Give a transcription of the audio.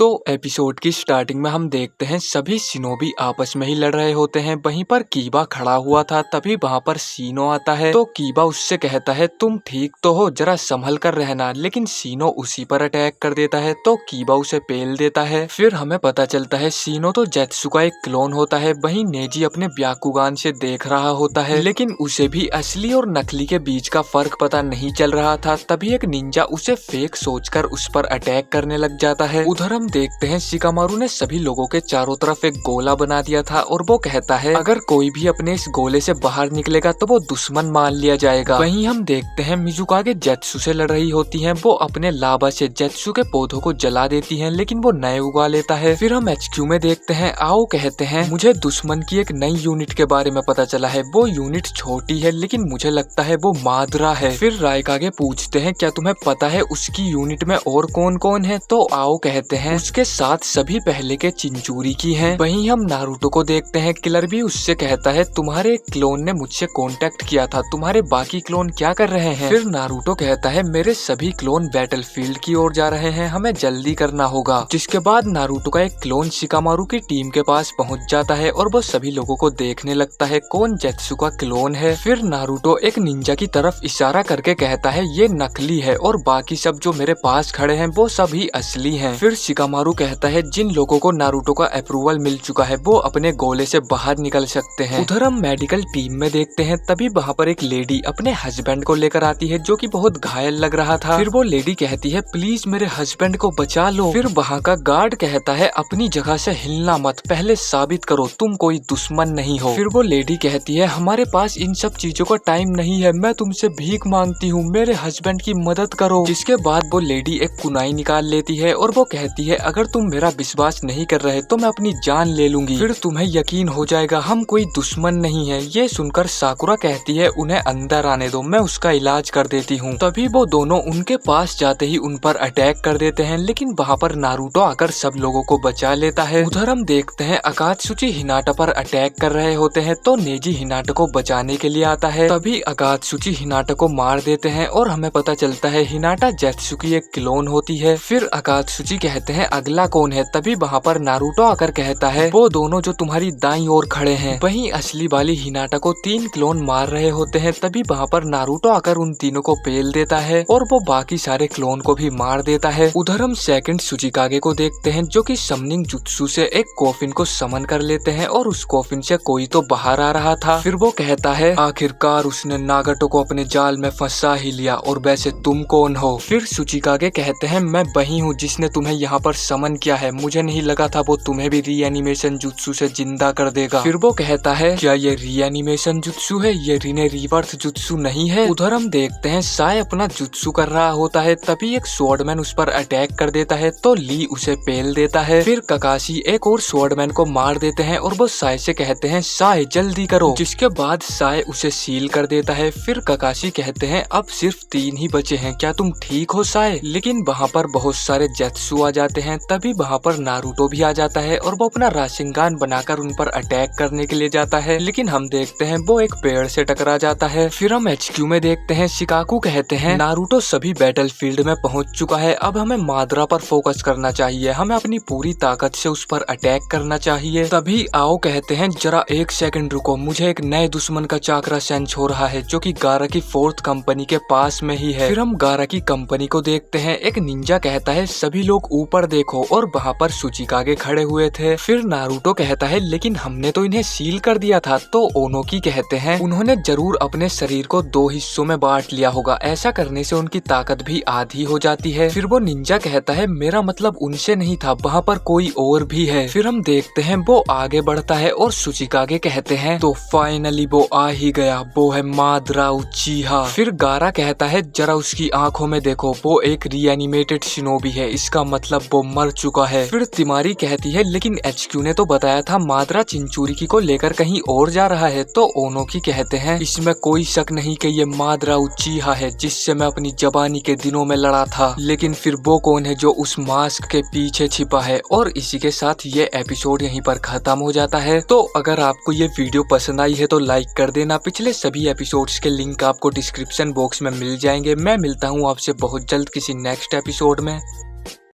तो एपिसोड की स्टार्टिंग में हम देखते हैं सभी शिनोबी आपस में ही लड़ रहे होते हैं। वहीं पर कीबा खड़ा हुआ था, तभी वहां पर शीनो आता है। तो कीबा उससे कहता है तुम ठीक तो हो, जरा संभल कर रहना। लेकिन शीनो उसी पर अटैक कर देता है तो कीबा उसे पेल देता है। फिर हमें पता चलता है शीनो तो जेत्सु का एक क्लोन होता है। वहीं नेजी अपने ब्याकुगान से देख रहा होता है, लेकिन उसे भी असली और नकली के बीच का फर्क पता नहीं चल रहा था। तभी एक निंजा उसे फेक सोचकर उस पर अटैक करने लग जाता है। उधर हम देखते हैं शिकामारू ने सभी लोगों के चारों तरफ एक गोला बना दिया था और वो कहता है अगर कोई भी अपने इस गोले से बाहर निकलेगा तो वो दुश्मन मान लिया जाएगा। वहीं हम देखते हैं मिजुकागे जेत्सु से लड़ रही होती हैं। वो अपने लावा से जेत्सु के पौधों को जला देती हैं, लेकिन वो नए उगा लेता है। फिर हम HQ में देखते हैं आओ कहते हैं मुझे दुश्मन की एक नई यूनिट के बारे में पता चला है। वो यूनिट छोटी है लेकिन मुझे लगता है वो मादरा है। फिर रायकागे पूछते हैं क्या तुम्हें पता है उसकी यूनिट में और कौन कौन है? तो आओ कहते हैं उसके साथ सभी पहले के चिंचूरी की हैं। वहीं हम नारुतो को देखते हैं। किलर भी उससे कहता है तुम्हारे एक क्लोन ने मुझसे कांटेक्ट किया था, तुम्हारे बाकी क्लोन क्या कर रहे हैं? फिर नारुतो कहता है मेरे सभी क्लोन बैटलफील्ड की ओर जा रहे हैं, हमें जल्दी करना होगा। जिसके बाद नारुतो का एक क्लोन शिकामारू की टीम के पास पहुंच जाता है और वो सभी लोगों को देखने लगता है कौन जेत्सु का क्लोन है। फिर नारुतो एक निंजा की तरफ इशारा करके कहता है ये नकली है और बाकी सब जो मेरे पास खड़े हैं वो सभी असली हैं। फिर शिकामारू कहता है जिन लोगों को नारुतो का अप्रूवल मिल चुका है वो अपने गोले से बाहर निकल सकते हैं। उधर हम मेडिकल टीम में देखते हैं तभी वहाँ पर एक लेडी अपने हस्बैंड को लेकर आती है जो कि बहुत घायल लग रहा था। फिर वो लेडी कहती है प्लीज मेरे हस्बैंड को बचा लो। फिर वहाँ का गार्ड कहता है अपनी जगह से हिलना मत, पहले साबित करो तुम कोई दुश्मन नहीं हो। फिर वो लेडी कहती है हमारे पास इन सब चीजों का टाइम नहीं है, मैं तुमसे भीख मांगती हूँ, मेरे हस्बैंड की मदद करो। जिसके बाद वो लेडी एक कुनाई निकाल लेती है और वो कहती है अगर तुम मेरा विश्वास नहीं कर रहे तो मैं अपनी जान ले लूंगी, फिर तुम्हें यकीन हो जाएगा हम कोई दुश्मन नहीं है। ये सुनकर साकुरा कहती है उन्हें अंदर आने दो, मैं उसका इलाज कर देती हूँ। तभी वो दोनों उनके पास जाते ही उन पर अटैक कर देते हैं, लेकिन वहाँ पर नारुतो आकर सब लोगों को बचा लेता है। उधर हम देखते हैं अकात्सुची हिनाटा पर अटैक कर रहे होते हैं तो नेजी हिनाटा को बचाने के लिए आता है। तभी अकात्सुची हिनाटा को मार देते हैं और हमें पता चलता है हिनाटा जेत्सु की एक क्लोन होती है। फिर अकात्सुची कहते हैं अगला कौन है? तभी वहाँ पर नारुतो आकर कहता है वो दोनों जो तुम्हारी दाईं ओर खड़े हैं। वहीं असली वाली हिनाटा को 3 क्लोन मार रहे होते हैं। तभी वहाँ पर नारुतो आकर उन तीनों को पेल देता है और वो बाकी सारे क्लोन को भी मार देता है। उधर हम सेकंड सुचिकागे को देखते हैं जो कि समनिंग जुत्सु से एक कॉफिन को समन कर लेते हैं और उस कॉफिन से कोई तो बाहर आ रहा था। फिर वो कहता है आखिरकार उसने नागाटो को अपने जाल में फंसा ही लिया, और वैसे तुम कौन हो? फिर सुचिकागे कहते हैं मैं वही हूँ जिसने तुम्हें यहाँ पर समन किया है, मुझे नहीं लगा था वो तुम्हें भी रीएनिमेशन जुत्सु से जिंदा कर देगा। फिर वो कहता है क्या ये रीएनिमेशन जुत्सु है, ये रीबर्थ जुत्सु नहीं है। उधर हम देखते हैं साय अपना जुत्सु कर रहा होता है तभी एक स्वॉर्डमैन उस पर अटैक कर देता है तो ली उसे पेल देता है। फिर ककाशी एक और स्वॉर्डमैन को मार देते हैं और वो साय से कहते हैं साय जल्दी करो। जिसके बाद साय उसे सील कर देता है। फिर ककाशी कहते हैं अब सिर्फ 3 ही बचे हैं, क्या तुम ठीक हो साय? लेकिन वहाँ पर बहुत सारे जेत्सु आ जाते हैं। तभी वहाँ पर नारुतो भी आ जाता है और वो अपना राशिंगान बनाकर उन पर अटैक करने के लिए जाता है, लेकिन हम देखते हैं वो एक पेड़ से टकरा जाता है। फिर हम HQ में देखते हैं शिकाकू कहते हैं नारुतो सभी बैटलफील्ड में पहुंच चुका है, अब हमें मादरा पर फोकस करना चाहिए, हमें अपनी पूरी ताकत से उस पर अटैक करना चाहिए। तभी आओ कहते हैं जरा एक सेकंड रुको, मुझे एक नए दुश्मन का चाकरा सेंस हो रहा है जो कि गारा की 4th कंपनी के पास में ही है। फिर हम गारा की कंपनी को देखते हैं। एक निंजा कहता है सभी लोग ऊपर देखो, और वहाँ पर सुचिकागे खड़े हुए थे। फिर नारुतो कहता है लेकिन हमने तो इन्हें सील कर दिया था। तो ओनोकी कहते हैं उन्होंने जरूर अपने शरीर को 2 हिस्सों में बांट लिया होगा, ऐसा करने से उनकी ताकत भी आधी हो जाती है। फिर वो निंजा कहता है मेरा मतलब उनसे नहीं था, वहाँ पर कोई और भी है। फिर हम देखते हैं वो आगे बढ़ता है और सुचिकागे कहते हैं तो फाइनली वो आ ही गया, वो है मादरा उचिहा। फिर गारा कहता है जरा उसकी आंखों में देखो, वो एक रीएनिमेटेड शिनोबी है, इसका मतलब वो मर चुका है। फिर तिमारी कहती है लेकिन HQ ने तो बताया था मादरा चिंचुरिकी को लेकर कहीं और जा रहा है। तो ओनोकी कहते हैं इसमें कोई शक नहीं कि ये मादरा उचिहा है जिससे मैं अपनी जवानी के दिनों में लड़ा था, लेकिन फिर वो कौन है जो उस मास्क के पीछे छिपा है। और इसी के साथ ये एपिसोड यहीं पर खत्म हो जाता है। तो अगर आपको ये वीडियो पसंद आई है तो लाइक कर देना। पिछले सभी एपिसोड्स के लिंक आपको डिस्क्रिप्शन बॉक्स में मिल जाएंगे। मैं मिलता हूँ आपसे बहुत जल्द किसी नेक्स्ट एपिसोड में।